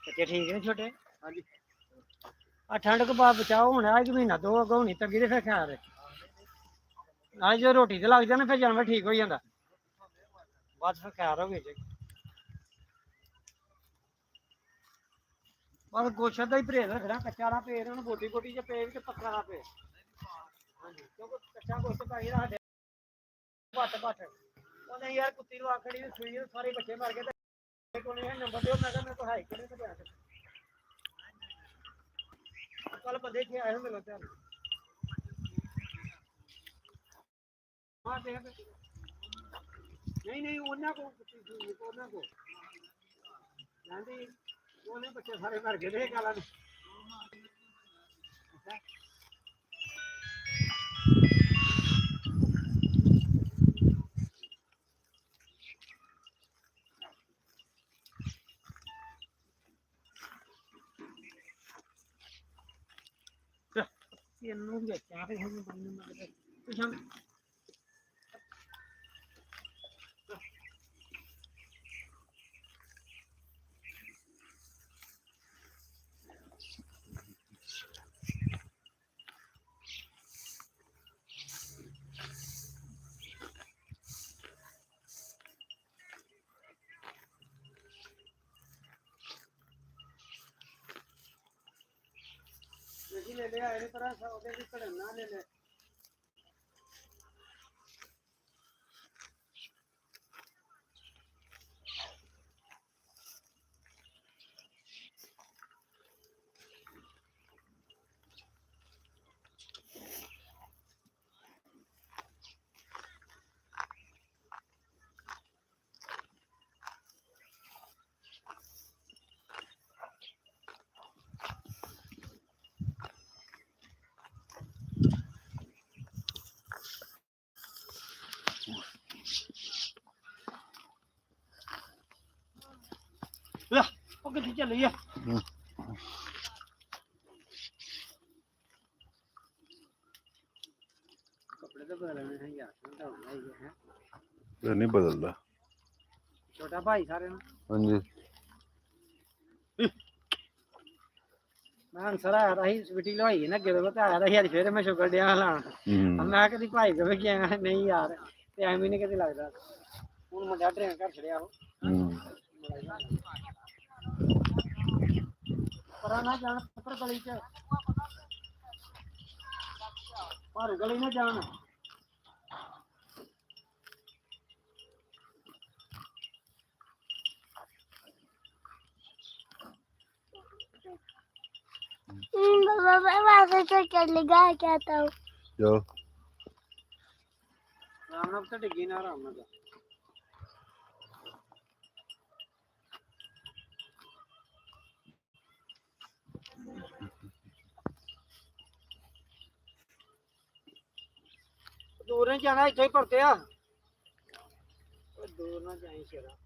ਬੱਚੇ ਠੀਕ ਨੇ ਛੋਟੇ? ਹਾਂਜੀ। ਆ ਠੰਡ ਕੋ ਬਾਅਦ ਬਚਾਓ ਹੁਣ ਆ ਕਿ ਮਹੀਨਾ ਦੋ ਅੱਗੋਂ ਹੋਣੀ ਤੱਗੀ ਤੇ ਫਿਰ ਖਿਆਲ ਅੱਜ ਜੋ ਰੋਟੀ ਤੇ ਲੱਗ ਜਾਣਾ ਫਿਰ ਜਾਨਵਰ ਠੀਕ ਹੋ ਜਾਂਦਾ ਬਸ ਫਿਰ ਖਿਆਲ ਹੋ ਗਏ ਬਸ ਗੋਸ਼ਤ ਦਾ ਹੀ ਪਰਹੇਜ਼ ਰੱਖਣਾ ਕੱਚਾ ਨਾ ਪੇ ਉਹਨੂੰ ਬੋਟੀ ਬੋਟੀ ਚ ਪੇ ਤੇ ਪੱਕਾ ਨਾ ਪੇ ਹਾਂਜੀ ਕਿਉਂਕਿ ਕੱਚਾ ਗੋਸ਼ਤ ਪਾਈ ਰੱਖਦੇ ਭੱਟ ਭੱਟ ਉਹਨੇ ਯਾਰ ਕੁੱਤੀ ਨੂੰ ਆਖੜੀ ਸੂਈ ਸਾਰੇ ਬੱਚੇ ਮਰ ਗਏ ਤੇ ਕੋਲ ਨੰਬਰ ਦਿਓ ਮੈਂ ਕਿਹਾ ਮੇਰੇ ਕੋਲ ਹੈ ਕਿਹੜੇ ਤੇ ਪਿਆ ਕੱਲ ਬੰਦੇ ਇੱਥੇ ਆਏ ਹੁੰਦੇ ਲੋਕਾਂ ਹਾਂ ਦੇਖ ਨਹੀਂ ਉਹਨਾਂ ਕੋ ਜਾਂਦੀ ਉਹਨੇ ਬੱਚੇ ਸਾਰੇ ਮਰ ਗਏ ਨੇ ਗਾਲਾਂ ਇਹਨੂੰ ਵੀ ਚਾਹ ਤੇ ਹੁਣ ਬੰਦ ਮਾਰ ਪੁੱਛਾਂ ले ले आए तरह से भी कड़ना ले ले ਉਹ ਕਿੱਥੇ ਚੱਲੀ ਆ ਕੱਪੜੇ ਤਾਂ ਬਦਲਣੇ ਹੈ ਯਾਰ ਨਹੀਂ ਬਦਲਦਾ ਛੋਟਾ ਭਾਈ ਸਾਰੇ ਨੂੰ ਹਾਂਜੀ ਮੈਂ ਅਨਸਰ ਆਇਆ ਤਾਂ ਸੀ ਸਵੀਟੀ ਲਵਾਈ ਨਾ ਜਦੋਂ ਤੇ ਆਇਆ ਤਾਂ ਸੀ ਅੱਜ ਫੇਰ ਮੈਂ ਸ਼ੁਕਰ ਡਿਆ ਲਾਣ ਮੈਂ ਕਦੀ ਭਾਈ ਕਵੇ ਗਿਆ ਨਹੀਂ ਯਾਰ ਤੇ ਐਵੇਂ ਨਹੀਂ ਕਦੇ ਲੱਗਦਾ ਹੁਣ ਮੁੰਡਾ ਟ੍ਰੇਨ ਘਰ ਛੜਿਆ ਉਹ ਪਰਾਂ ਨਾ ਜਾਣ ਪੱਤਰ ਗਲੀ ਚ ਪਰ ਗਲੀ ਨਾ ਜਾਣ बाबा तो चलेगा कहता हूँ जाओ राम नाम तो डिगी ना राम नाम दूर नहीं जाना इतना ही पड़ते आ दूर ना जाए शेरा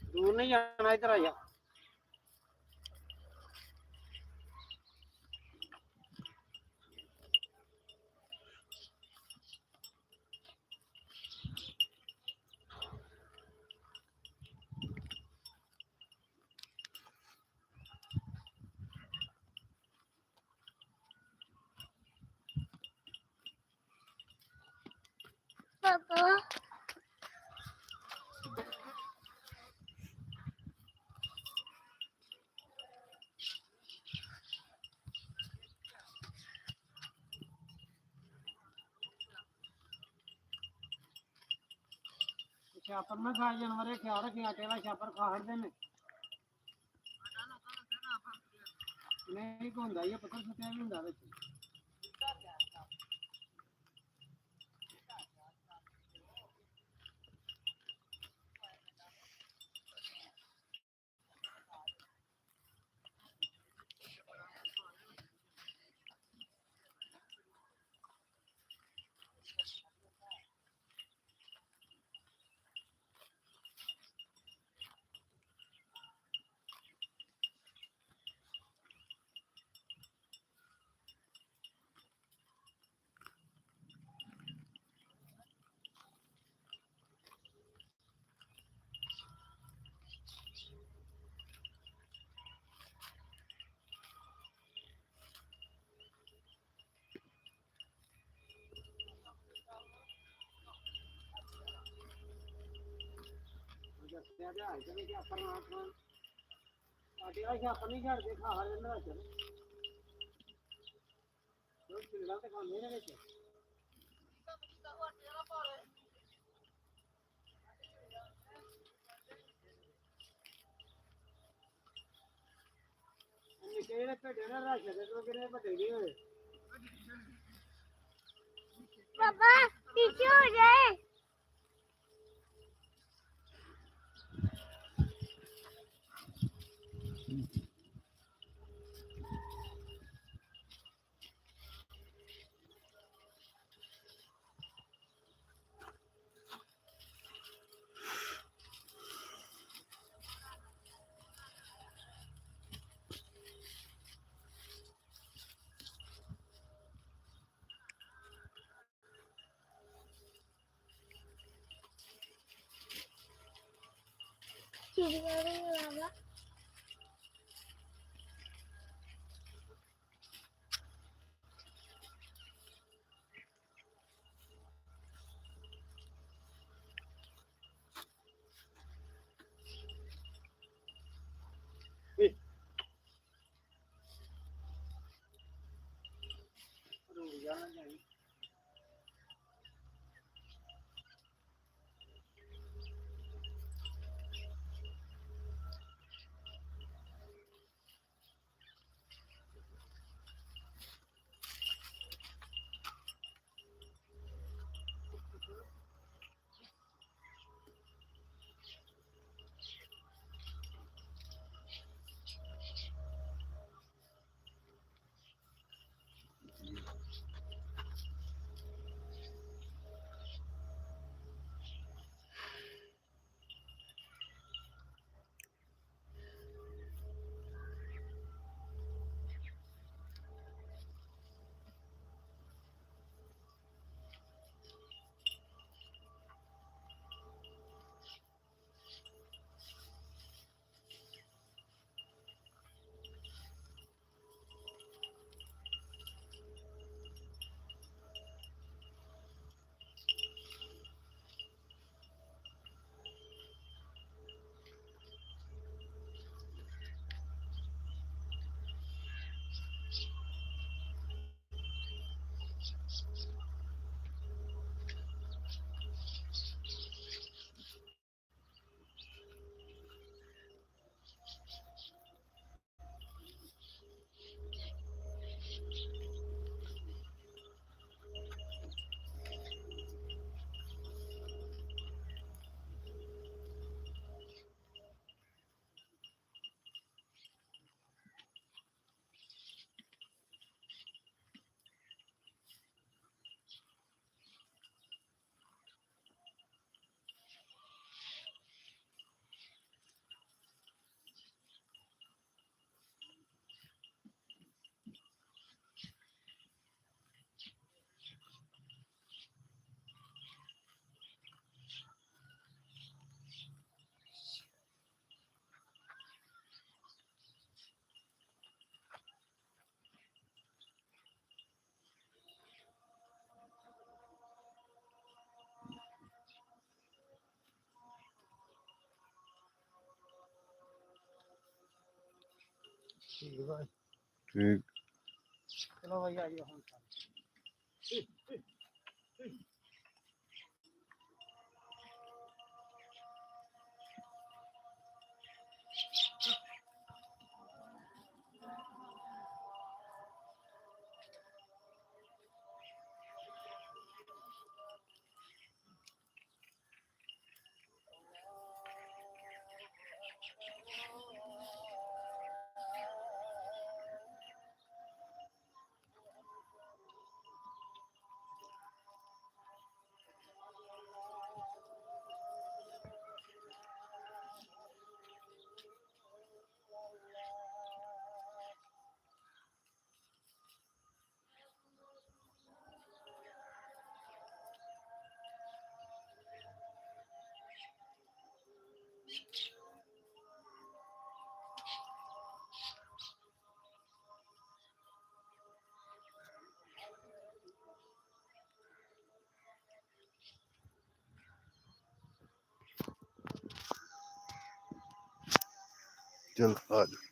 दूर नहीं जाना इधर आया पापा छापर में खाए जानवर ख्याल रखे आटे वाला छापर खा हटते हैं नहीं होंगे ये पत्थर सुटिया भी होंगे ਦੱਸਿਆ ਤੇ ਆਈ ਤੇ ਆਪਾਂ ਨਾ ਖਾਣ ਸਾਡੇ ਆ ਛਾਪ ਨਹੀਂ ਛੱਡਦੇ ਖਾ ਹਰ ਦਿਨ ਵਿੱਚ ਉਹ ਚਿੜਾ ਤੇ ਖਾਂਦੇ ਨੇ ਵਿੱਚ ਨਿੱਕੇ ਜਿਹੇ ਭੇਡੇ ਨਾ ਰਾਸ਼ਨ ਦੇ ਤੋਂ ਕਿਹੜੇ ਵੱਡੇ ਨਹੀਂ ਹੋਏ पापा पीछे हो जाए बाबा ਰੁਕ ਜਾਣਾ ਜਾਈ ਠੀਕ ਭਾਈ ਠੀਕ ਚਲੋ ਭਾਈ ਆ ਜਾਓ ਹੁਣ ਚਲ ਆ ਜਾ